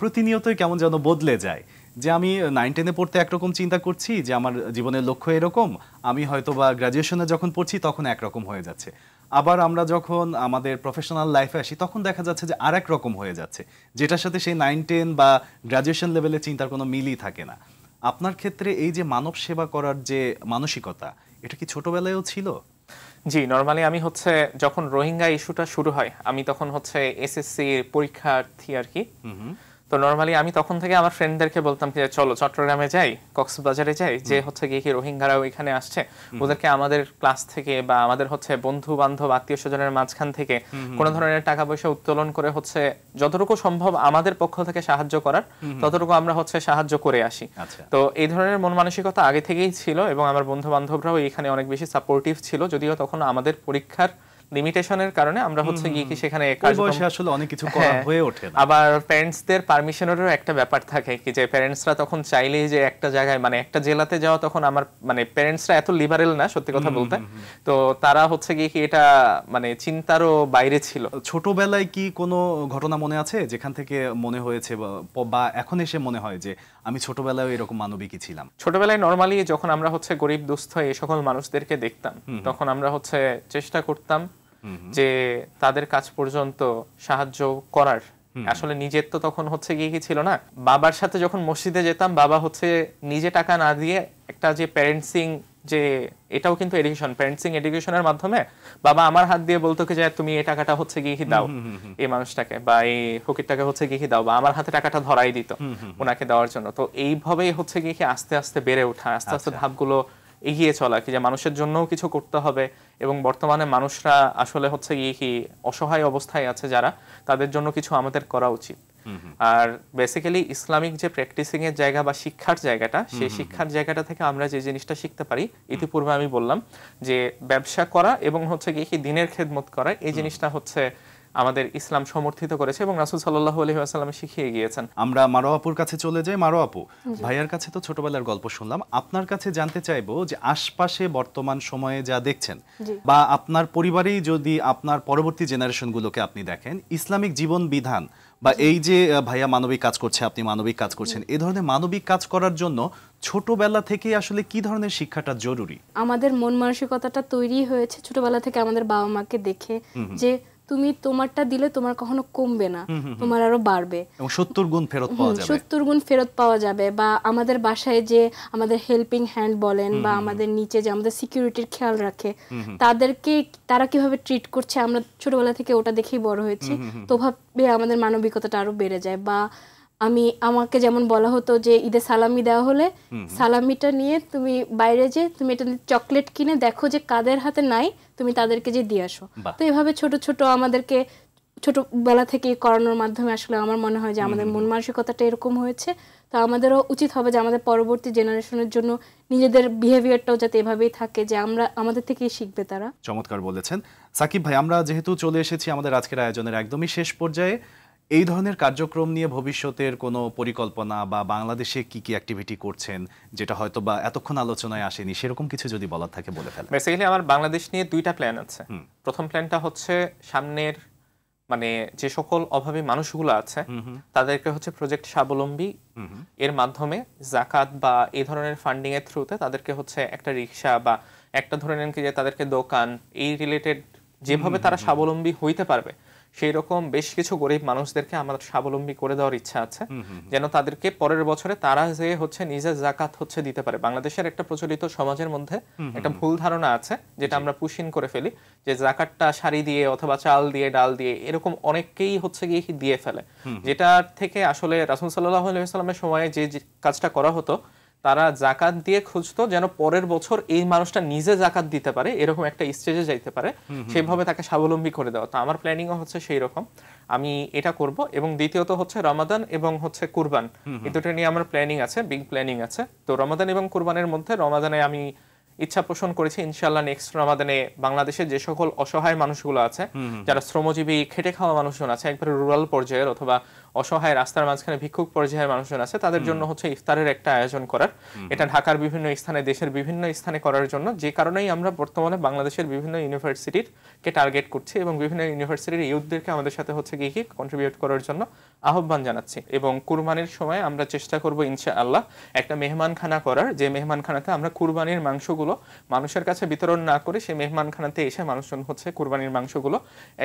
প্রতিনিয়তই কেমন যেন বদলে যায়, যে আমি 9-10-এ পড়তে একরকম চিন্তা করছি যে আমার জীবনের লক্ষ্য এরকম, আমি হয়তো বা গ্র্যাজুয়েশনে যখন পড়ছি তখন একরকম হয়ে যাচ্ছে, আবার আমরা যখন আমাদের প্রফেশনাল লাইফে আসি তখন দেখা যাচ্ছে যে আর এক রকম হয়ে যাচ্ছে, যেটার সাথে সেই 9-10 বা গ্র্যাজুয়েশন লেভেলে চিন্তার কোনো মিলই থাকে না। আপনার ক্ষেত্রে এই যে মানব সেবা করার যে মানসিকতা, এটা কি ছোটবেলায়ও ছিল? জি, নরমালি আমি হচ্ছে যখন রোহিঙ্গা ইস্যুটা শুরু হয়, আমি তখন হচ্ছে এসএসসি পরীক্ষার্থী আর কি। তো নরমালি আমি তখন থেকে আমার ফ্রেন্ডদেরকে বলতাম যে চলো চট্টগ্রামে যাই, কক্সবাজারে যাই, যে হচ্ছে গিয়ে কি রোহিঙ্গারা ওইখানে আসছে, ওদেরকে আমাদের ক্লাস থেকে বা আমাদের হচ্ছে বন্ধু বান্ধব আত্মীয় স্বজনের মাঝখান থেকে কোনো ধরনের টাকা পয়সা উত্তোলন করে হচ্ছে যতটুকু সম্ভব আমাদের পক্ষ থেকে সাহায্য করার ততটুকু আমরা হচ্ছে সাহায্য করে আসি। তো এই ধরনের মন মানসিকতা আগে থেকেই ছিল, এবং আমার বন্ধু বান্ধবরাও এখানে অনেক বেশি সাপোর্টিভ ছিল, যদিও তখন আমাদের পরীক্ষার লিমিটেশনের কারণে আমরা হচ্ছে গিয়ে কি সেখানে আসলে অনেক কিছু করা হয়ে ওঠে না। আবার প্যারেন্টসদের পারমিশনেরও একটা ব্যাপার থাকে কি যে প্যারেন্টসরা তখন চাইলেই যে একটা জায়গায় মানে একটা জেলাতে যাওয়া, তখন আমার মানে প্যারেন্টসরা এত লিবারেল না সত্যি কথা বলতে, তো তারা হচ্ছে গিয়ে কি এটা মানে চিন্তারও বাইরে ছিল। ছোটবেলায় কি কোনো ঘটনা মনে আছে যেখান থেকে মনে হয়েছে বা এখন এসে মনে হয় যে আমি ছোটবেলায় এরকম মানবিকই ছিলাম? ছোটবেলায় নরমালি যখন আমরা হচ্ছে গরিব দুস্থ এই সকল মানুষদেরকে দেখতাম, তখন আমরা হচ্ছে চেষ্টা করতাম যে তাদের কাছ পর্যন্ত সাহায্য করার। আসলে নিজের তো তখন হচ্ছে গিয়ে কি ছিল না, বাবার সাথে যখন মসজিদে যেতাম, বাবা হচ্ছে নিজে টাকা না দিয়ে একটা যে প্যারেন্টসিং যে এটাও কিন্তু এডুকেশন, প্যারেন্টসিং এডুকেশনের মাধ্যমে বাবা আমার হাত দিয়ে বলতো যে তুমি এই টাকাটা হচ্ছে গিয়ে দাও এই মানুষটাকে, বা এই ফকিরটাকে হচ্ছে গিয়ে দাও, বা আমার হাতে টাকাটা ধরাই দিত ওনাকে দেওয়ার জন্য। তো এইভাবেই হচ্ছে গিয়ে আস্তে আস্তে বেড়ে ওঠা, আস্তে আস্তে ধাপগুলো এগিয়ে চলা, কি যে মানুষের জন্যও কিছু করতে হবে। এবং বর্তমানে মানুষরা আসলে হচ্ছে গিয়ে কি অসহায় অবস্থায় আছে যারা, তাদের জন্য কিছু আমাদের করা উচিত। আর বেসিক্যালি ইসলামিক যে প্র্যাকটিসিং এর জায়গা বা শিক্ষার জায়গাটা, সেই শিক্ষার জায়গাটা থেকে আমরা যে জিনিসটা শিখতে পারি, ইতিপূর্বে আমি বললাম যে ব্যবসা করা এবং হচ্ছে গিয়ে কি দিনের খেদমত করা, এই জিনিসটা হচ্ছে আমাদের ইসলাম সমর্থিত করেছে এবং রাসূল সাল্লাল্লাহু আলাইহি ওয়াসাল্লাম শিখিয়ে গিয়েছেন। আমরা মারো আপুর কাছে চলে যাই। মারো আপু, ভাইয়ার কাছে তো ছোটবেলার গল্প শুনলাম, আপনার কাছে জানতে চাইবো যে আশপাশে বর্তমান সময়ে যা দেখছেন বা আপনার পরিবারেই যদি আপনার পরবর্তী জেনারেশনগুলোকে আপনি দেখেন, ইসলামিক জীবন বিধান বা এই যে ভাইয়া মানবিক কাজ করছে, আপনি মানবিক কাজ করছেন, এই ধরনের মানবিক কাজ করার জন্য ছোটবেলা থেকে আসলে কি ধরনের শিক্ষাটা জরুরি? আমাদের মন মানসিকতাটা তৈরি হয়েছে ছোটবেলা থেকে আমাদের বাবা মাকে দেখে, যে তুমি তোমারটা দিলে তোমার কখনো কমবে না, তোমার আরো বাড়বে এবং 70 গুণ ফেরত পাওয়া যাবে। 70 গুণ ফেরত পাওয়া যাবে। বা আমাদের বাসায় যে আমাদের হেল্পিং হ্যান্ড বলেন বা আমাদের নিচে যে আমাদের সিকিউরিটির খেয়াল রাখে, তাদেরকে তারা কিভাবে ট্রিট করছে, আমরা ছোটবেলা থেকে ওটা দেখেই বড় হয়েছি। তো ভাবে আমাদের মানবিকতাটা আরো বেড়ে যায়। বা আমাকে যেমন বলা হতো যে ঈদে সালামি দেওয়া হলে সালামিটা নিয়ে তুমি বাইরে যে তুমি এটা চকলেট কিনে দেখো যে কাদের হাতে নাই, তুমি তাদেরকে যে দিয়ে আসো। তো এইভাবে ছোট ছোট আমাদেরকে ছোটবেলা থেকে করানোর মাধ্যমে আসলে আমার মনে হয় যে আমাদের মন মানসিকতাটা এরকম হয়েছে। তো আমাদেরও উচিত হবে যে আমাদের পরবর্তী জেনারেশনের জন্য নিজেদের বিহেভিয়ারটাও যাতে এভাবেই থাকে, যে আমাদের থেকেই শিখবে তারা। চমৎকার বলেছেন সাকিব ভাই। আমরা যেহেতু চলে এসেছি আমাদের আজকের আয়োজনের একদমই শেষ পর্যায়ে, এই ধরনের কার্যক্রম নিয়ে ভবিষ্যতের কোনো পরিকল্পনা বা বাংলাদেশে কি কি অ্যাক্টিভিটি করছেন যেটা হয়তো বা এতক্ষণ আলোচনায় আসেনি, সেরকম কিছু যদি বলার থাকে বলে ফেলেন। বেসিক্যালি আমার বাংলাদেশ নিয়ে দুইটা প্ল্যান আছে। প্রথম প্ল্যানটা হচ্ছে সামনের মানে যে সকল অভাবী মানুষগুলো আছে তাদেরকে হচ্ছে প্রজেক্ট স্বাবলম্বী এর মাধ্যমে যাকাত বা এই ধরনের ফান্ডিং এর থ্রুতে তাদেরকে হচ্ছে একটা রিক্সা বা একটা ধরে নেন কি যে তাদেরকে দোকান, এই রিলেটেড যেভাবে তারা স্বাবলম্বী হইতে পারবে সেই রকম বেশ কিছু গরিব মানুষদেরকে আমাদের স্বাবলম্বী করে দেওয়ার ইচ্ছা আছে, যেন তাদেরকে পরের বছরে তারা যে হচ্ছে নিজের যাকাত হচ্ছে দিতে পারে। বাংলাদেশের একটা প্রচলিত সমাজের মধ্যে একটা ভুল ধারণা আছে যেটা আমরা পুশিন করে ফেলি, যে যাকাতটা শাড়ি দিয়ে অথবা চাল দিয়ে ডাল দিয়ে এরকম অনেককেই হচ্ছে গিয়ে দিয়ে ফেলে, যেটা থেকে আসলে রাসূল সাল্লাল্লাহু আলাইহি ওয়াসাল্লামের সময়ে যে কাজটা করা হতো, তারা যাকাত দিয়ে খুঁজতো যেন পরের বছর এই মানুষটা নিজে যাকাত দিতে পারে, এরকম একটা স্টেজে যাইতে পারে, সেইভাবে তাকে স্বাবলম্বী করে দেওয়া। তো আমার প্ল্যানিংও হচ্ছে সেই রকম, আমি এটা করব। এবং দ্বিতীয়ত হচ্ছে রমাদান এবং হচ্ছে কুরবান, এই দুটো নিয়ে আমার প্ল্যানিং আছে, বিগ প্ল্যানিং আছে। তো রমাদান এবং কুরবানের মধ্যে রমাদানে আমি ইচ্ছা পোষণ করেছি ইনশাআল্লাহ নেক্সট রমাদানে বাংলাদেশের যে সকল অসহায় মানুষগুলো আছে, যারা শ্রমজীবী খেটে খাওয়া মানুষজন আছে, একবারে রুরাল পর্যায়ের অথবা অসহায় রাস্তার মাঝখানে ভিক্ষুক পর্যায়ের মানুষজন আছে, তাদের জন্য হচ্ছে ইফতারের একটা আয়োজন করার, এটা ঢাকার বিভিন্ন স্থানে, দেশের বিভিন্ন স্থানে করার জন্য, যে কারণেই আমরা বর্তমানে বাংলাদেশের বিভিন্ন ইউনিভার্সিটির কে টার্গেট করছি এবং বিভিন্ন ইউনিভার্সিটির ইউথদেরকে আমাদের সাথে হচ্ছে গিয়ে কন্ট্রিবিউট করার জন্য আহ্বান জানাচ্ছি। এবং কুরবানির সময় আমরা চেষ্টা করব ইনশাআল্লাহ একটা মেহমানখানা করার, যে মেহমানখানাতে আমরা কুরবানির মাংসগুলো মানুষের কাছে বিতরণ না করে সেই মেহমানখানাতে এসে মানুষজন হচ্ছে কুরবানির মাংসগুলো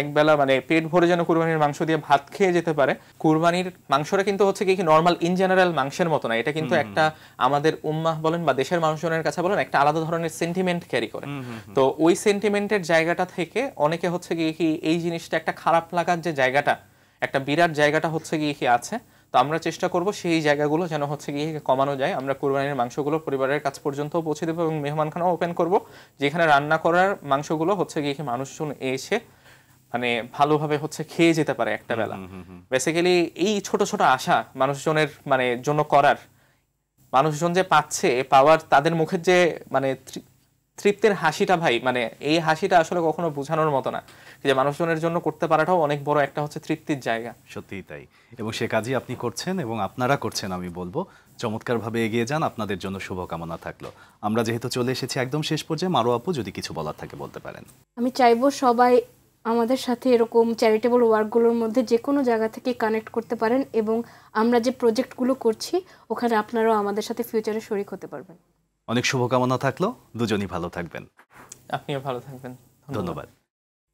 একবেলা মানে পেট ভরে যেন কুরবানির মাংস দিয়ে ভাত খেয়ে যেতে পারে। কুরবানির মাংসটা কিন্তু হচ্ছে কি নর্মাল ইন জেনারেল মাংসের মতো না, এটা কিন্তু একটা আমাদের উম্মাহ বলেন বা দেশের মানুষজনের কাছে বলেন একটা আলাদা ধরনের সেন্টিমেন্ট ক্যারি করে। তো ওই সেন্টিমেন্টের জায়গাটা থেকে অনেকে হচ্ছে গিয়ে কি এই জিনিসটা একটা খারাপ লাগার যে জায়গাটা, একটা বিরাট জায়গাটা হচ্ছে গিয়ে কি আছে, তো আমরা চেষ্টা করব সেই জায়গাগুলো যেন হচ্ছে গিয়ে কমানো যায়। আমরা কুরবানির মাংসগুলো পরিবারের কাছ পর্যন্ত পৌঁছে দেবো এবং মেহমানখানাও ওপেন করব, যেখানে রান্না করার মাংসগুলো হচ্ছে গিয়ে মানুষজন এসে মানে ভালোভাবে হচ্ছে খেয়ে যেতে পারে একটা বেলা। বেসিক্যালি এই ছোট ছোট আশা মানুষজনের মানে জন্য করার, মানুষজন যে পাচ্ছে পাওয়ার, তাদের মুখের যে মানে তৃপ্তির হাসিটা ভাই, মানে এই হাসিটা আসলে কখনো বোঝানোর মতো না, যে মানুষজনের জন্য করতে পারাটাও অনেক বড় একটা হচ্ছে তৃপ্তির জায়গা। সত্যিই তাই, এবং সে কাজই আপনি করছেন এবং আপনারা করছেন আমি বলবো। চমৎকারভাবে এগিয়ে যান, আপনাদের জন্য শুভকামনা থাকলো। আমরা যেহেতু চলে এসেছি একদম শেষ পর্যায়ে, মারো আপু যদি কিছু বলার থাকে বলতে পারেন। আমি চাইবো সবাই আমাদের সাথে এরকম চ্যারিটেবল ওয়ার্কগুলোর মধ্যে যে কোনো জায়গা থেকে কানেক্ট করতে পারেন, এবং আমরা যে প্রজেক্টগুলো করছি ওখানে আপনারাও আমাদের সাথে ফিউচারে শরিক হতে পারবেন। অনেক শুভকামনা থাকলো, দুজনই ভালো থাকবেন। আপনিও ভালো থাকবেন, ধন্যবাদ।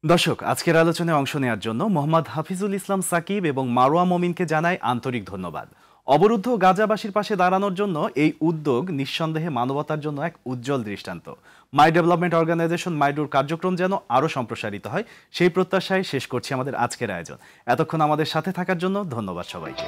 দর্শক, আজকের আলোচনায় অংশ নেওয়ার জন্য মোহাম্মদ হাফিজুল ইসলাম সাকিব এবং মারোয়া মমিনকে জানাই আন্তরিক ধন্যবাদ। অবরুদ্ধ গাজাবাসীর পাশে দাঁড়ানোর জন্য এই উদ্যোগ নিঃসন্দেহে মানবতার জন্য এক উজ্জ্বল দৃষ্টান্ত। মাই ডেভেলপমেন্ট অর্গানাইজেশন মাইডোর কার্যক্রম যেন আরও সম্প্রসারিত হয়, সেই প্রত্যাশায় শেষ করছি আমাদের আজকের আয়োজন। এতক্ষণ আমাদের সাথে থাকার জন্য ধন্যবাদ সবাইকে।